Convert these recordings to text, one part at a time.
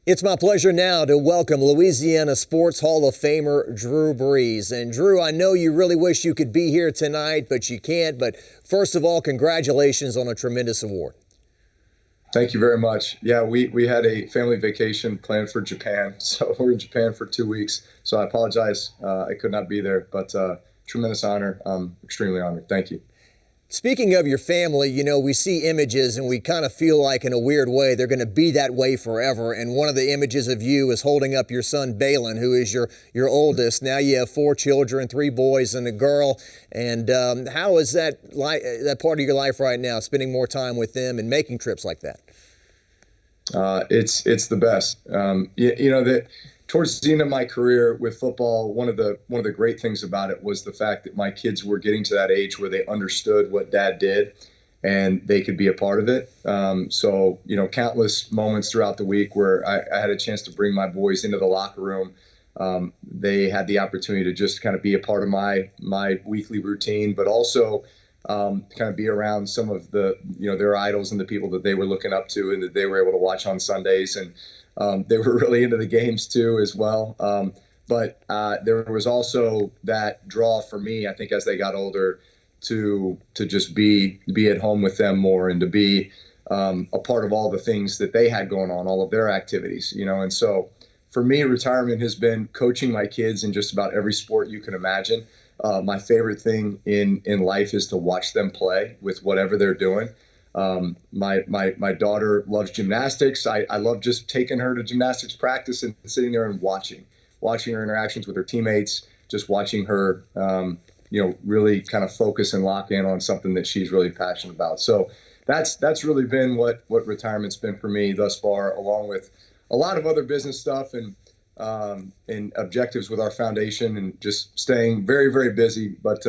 It's my pleasure now to welcome Louisiana Sports Hall of Famer Drew Brees. And Drew, I know you really wish you could be here tonight, but you can't. But first of all, congratulations on a tremendous award. Thank you very much. Yeah, we had a family vacation planned for Japan, so we're in Japan for 2 weeks. So I apologize, I could not be there, but tremendous honor. I'm extremely honored. Thank you. Speaking of your family, you know, we see images and we kind of feel like in a weird way they're going to be that way forever. And one of the images of you is holding up your son, Balin, who is your oldest. Now you have 4 children, 3 boys and a girl. And how is that part of your life right now, spending more time with them and making trips like that? It's the best. Towards the end of my career with football, one of the great things about it was the fact that my kids were getting to that age where they understood what Dad did, and they could be a part of it. So countless moments throughout the week where I had a chance to bring my boys into the locker room. They had the opportunity to just kind of be a part of my weekly routine, but also kind of be around some of the their idols and the people that they were looking up to and that they were able to watch on Sundays. And they were really into the games too as well. But there was also that draw for me, I think, as they got older to just be at home with them more and to be a part of all the things that they had going on, all of their activities, And so for me, retirement has been coaching my kids in just about every sport you can imagine. My favorite thing in life is to watch them play with whatever they're doing. My daughter loves gymnastics. I love just taking her to gymnastics practice and sitting there and watching her interactions with her teammates, just watching her, really kind of focus and lock in on something that she's really passionate about. So that's really been what retirement's been for me thus far, along with a lot of other business stuff and objectives with our foundation and just staying very, very busy. But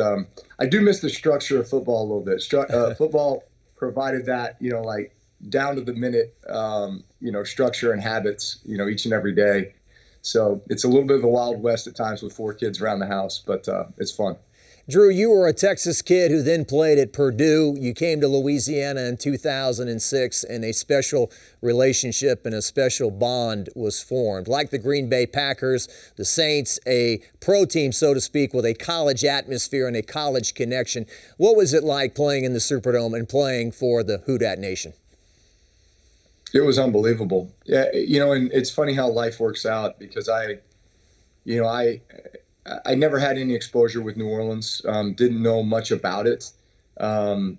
I do miss the structure of football a little bit. Football provided that, like down to the minute, structure and habits, each and every day. So it's a little bit of the Wild West at times with 4 kids around the house, but it's fun. Drew, you were a Texas kid who then played at Purdue. You came to Louisiana in 2006, and a special relationship and a special bond was formed. Like the Green Bay Packers, the Saints, a pro team, so to speak, with a college atmosphere and a college connection. What was it like playing in the Superdome and playing for the Houdat Nation? It was unbelievable. Yeah, and it's funny how life works out because I never had any exposure with New Orleans. Didn't know much about it.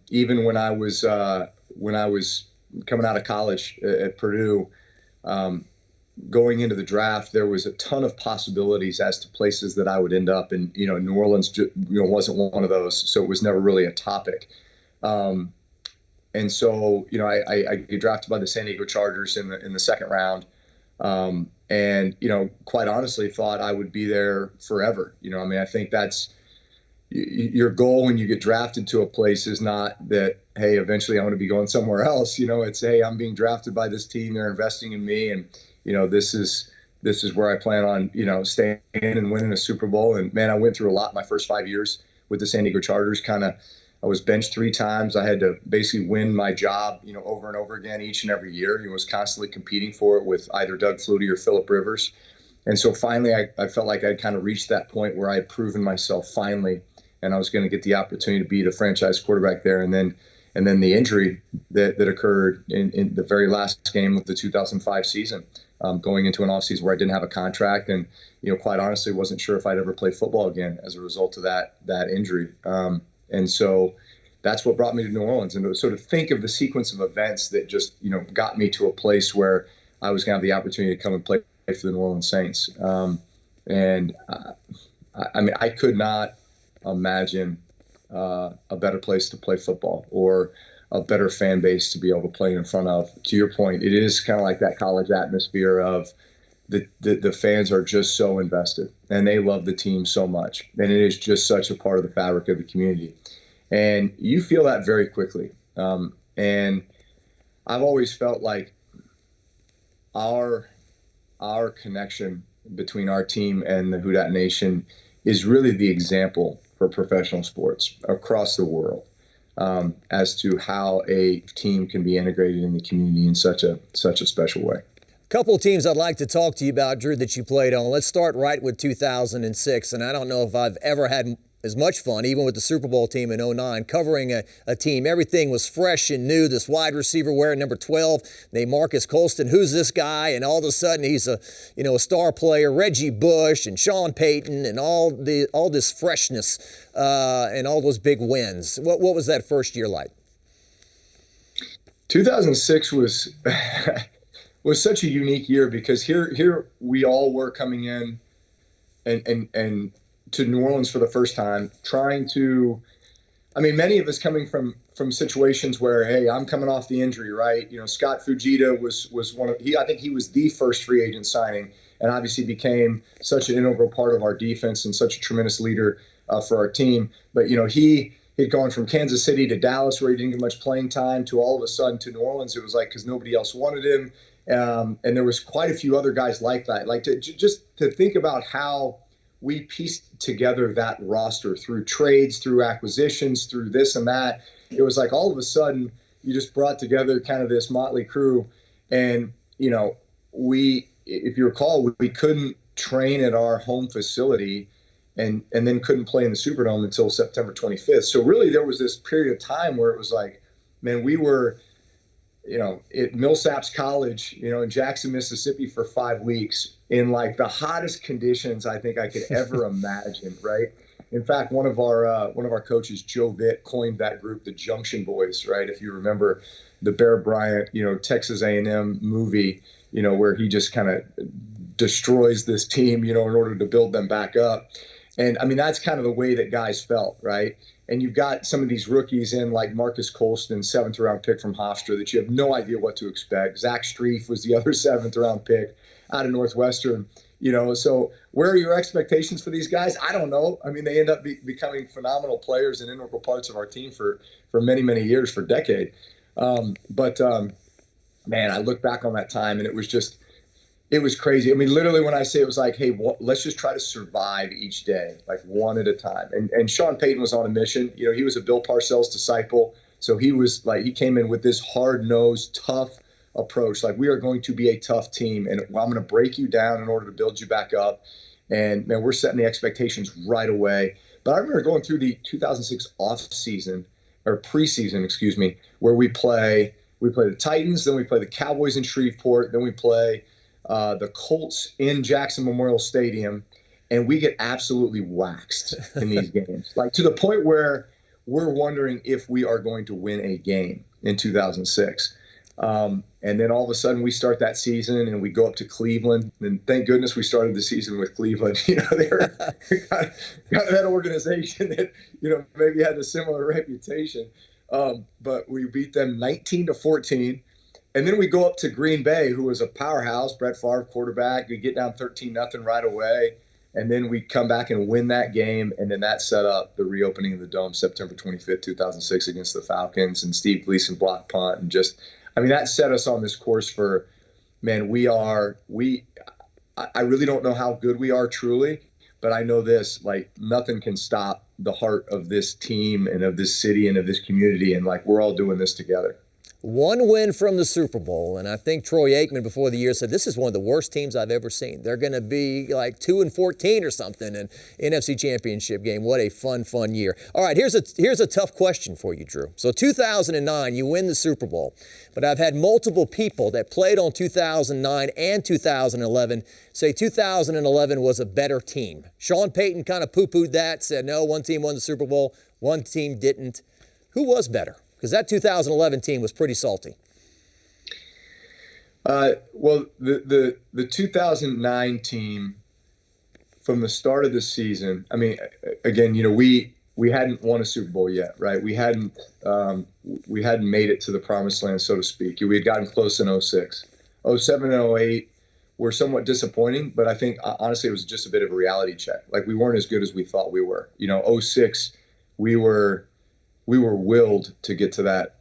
Even when I was coming out of college at Purdue, going into the draft, there was a ton of possibilities as to places that I would end up. And New Orleans, wasn't one of those, so it was never really a topic. And so I get drafted by the San Diego Chargers in the second round. And quite honestly, thought I would be there forever. I think that's your goal when you get drafted to a place is not that, hey, eventually I want to be going somewhere else. It's, hey, I'm being drafted by this team. They're investing in me. And, this is where I plan on, staying and winning a Super Bowl. And man, I went through a lot my first 5 years with the San Diego Chargers. I was benched 3 times. I had to basically win my job, over and over again each and every year. He was constantly competing for it with either Doug Flutie or Phillip Rivers. And so finally, I felt like I'd kind of reached that point where I had proven myself finally, and I was going to get the opportunity to be the franchise quarterback there. And then the injury that occurred in the very last game of the 2005 season, going into an offseason where I didn't have a contract, and quite honestly, wasn't sure if I'd ever play football again as a result of that injury. And so that's what brought me to New Orleans, and to sort of think of the sequence of events that just, got me to a place where I was going to have the opportunity to come and play for the New Orleans Saints. I could not imagine a better place to play football or a better fan base to be able to play in front of. To your point, it is kind of like that college atmosphere of the fans are just so invested and they love the team so much. And it is just such a part of the fabric of the community. And you feel that very quickly. And I've always felt like our connection between our team and the Houdat Nation is really the example for professional sports across the world, as to how a team can be integrated in the community in such a special way. Couple of teams I'd like to talk to you about, Drew, that you played on. Let's start right with 2006. And I don't know if I've ever had as much fun, even with the Super Bowl team in '09, covering a team. Everything was fresh and new. This wide receiver wearing number 12 named Marcus Colston. Who's this guy? And all of a sudden he's a star player. Reggie Bush and Sean Payton and all this freshness and all those big wins. What was that first year like? 2006 was was such a unique year because here we all were coming in and to New Orleans for the first time, trying to, many of us coming from situations where, hey, I'm coming off the injury, right? Scott Fujita was I think he was the first free agent signing and obviously became such an integral part of our defense and such a tremendous leader for our team. But, he'd gone from Kansas City to Dallas where he didn't get much playing time to all of a sudden to New Orleans. It was like, because nobody else wanted him. And there was quite a few other guys like that. Like just to think about how we pieced together that roster through trades, through acquisitions, through this and that. It was like all of a sudden you just brought together kind of this motley crew. And, if you recall, we couldn't train at our home facility and then couldn't play in the Superdome until September 25th. So really there was this period of time where it was like, man, we were, at Millsaps College, in Jackson, Mississippi for 5 weeks in like the hottest conditions I think I could ever imagine, right? In fact, one of our coaches, Joe Vitt, coined that group the Junction Boys, right? If you remember the Bear Bryant, Texas A&M movie, where he just kind of destroys this team, in order to build them back up. And that's kind of the way that guys felt, right? And you've got some of these rookies in like Marcus Colston, 7th round pick from Hofstra, that you have no idea what to expect. Zach Strief was the other 7th round pick out of Northwestern. So where are your expectations for these guys? I don't know. They end up becoming phenomenal players and integral parts of our team for many, many years, for decades. Man, I look back on that time and it was crazy. Literally when I say it was like, hey, let's just try to survive each day, like one at a time. And Sean Payton was on a mission. He was a Bill Parcells disciple. So he came in with this hard-nosed, tough approach. Like, we are going to be a tough team and I'm going to break you down in order to build you back up. And man, we're setting the expectations right away. But I remember going through the 2006 preseason, where we play the Titans, then we play the Cowboys in Shreveport, then we play the Colts in Jackson Memorial Stadium, and we get absolutely waxed in these games, like to the point where we're wondering if we are going to win a game in 2006. And then all of a sudden we start that season and we go up to Cleveland, and thank goodness we started the season with Cleveland. They were got that organization that, maybe had a similar reputation. But we beat them 19-14. And then we go up to Green Bay, who was a powerhouse, Brett Favre quarterback. We get down 13-0 right away. And then we come back and win that game. And then that set up the reopening of the Dome September 25th, 2006 against the Falcons, and Steve Gleason block punt. And that set us on this course for, man, I really don't know how good we are truly, but I know this, like, nothing can stop the heart of this team and of this city and of this community. And like, we're all doing this together. One win from the Super Bowl, and I think Troy Aikman before the year said this is one of the worst teams I've ever seen. They're going to be like 2-14 or something in NFC Championship game. What a fun year. All right, here's a tough question for you, Drew. So 2009, you win the Super Bowl, but I've had multiple people that played on 2009 and 2011 say 2011 was a better team. Sean Payton kind of poo-pooed that, said no, one team won the Super Bowl, one team didn't. Who was better? Because that 2011 team was pretty salty. Well, the 2009 team, from the start of the season, again, we hadn't won a Super Bowl yet, right? We hadn't made it to the promised land, so to speak. We had gotten close in 06. 07 and 08 were somewhat disappointing, but I think honestly it was just a bit of a reality check. Like, we weren't as good as we thought we were. 06, we were willed to get to that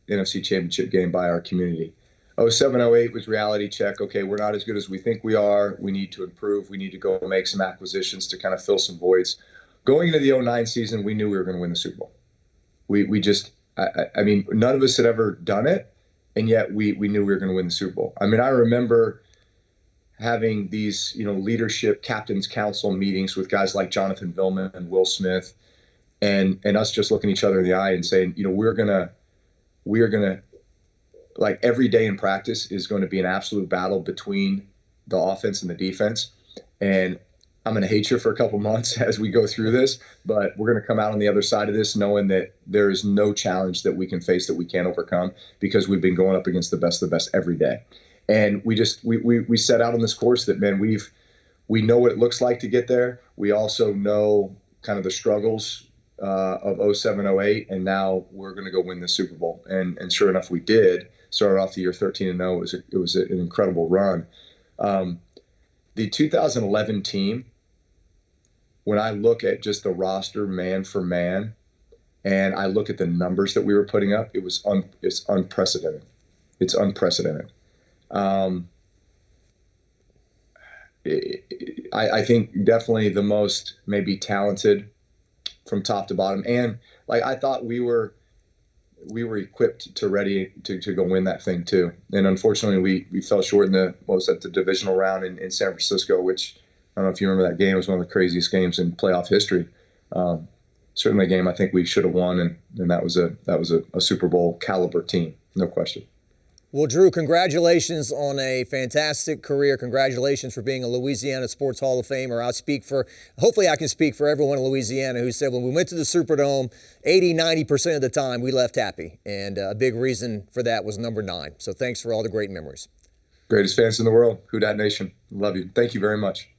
NFC Championship game by our community. 07, 08 was reality check. Okay, we're not as good as we think we are. We need to improve. We need to go make some acquisitions to kind of fill some voids. Going into the 09 season, we knew we were going to win the Super Bowl. We just, none of us had ever done it. and yet we knew we were going to win the Super Bowl. I mean, I remember having these, leadership captains council meetings with guys like Jonathan Vilman and Will Smith, and us just looking each other in the eye and saying, we're gonna like every day in practice is going to be an absolute battle between the offense and the defense, and I'm going to hate you for a couple months as we go through this, but we're going to come out on the other side of this knowing that there is no challenge that we can face that we can't overcome, because we've been going up against the best of the best every day. And we set out on this course that, man, we know what it looks like to get there. We also know kind of the struggles of 07, 08, and now we're going to go win the Super Bowl. And sure enough, we did. Started off the year 13-0. It was an incredible run. The 2011 team, when I look at just the roster man for man, and I look at the numbers that we were putting up, it's unprecedented. It's unprecedented. I think definitely the most maybe talented from top to bottom, and like I thought we were equipped to ready to go win that thing too. And unfortunately, we fell short in the divisional round in San Francisco, which I don't know if you remember that game. It was one of the craziest games in playoff history. Certainly a game I think we should have won, and that was a Super Bowl caliber team, no question. Well, Drew, congratulations on a fantastic career. Congratulations for being a Louisiana Sports Hall of Famer. Hopefully I can speak for everyone in Louisiana who said when we went to the Superdome, 80-90% of the time we left happy. And a big reason for that was number 9. So thanks for all the great memories. Greatest fans in the world. Who Dat Nation. Love you. Thank you very much.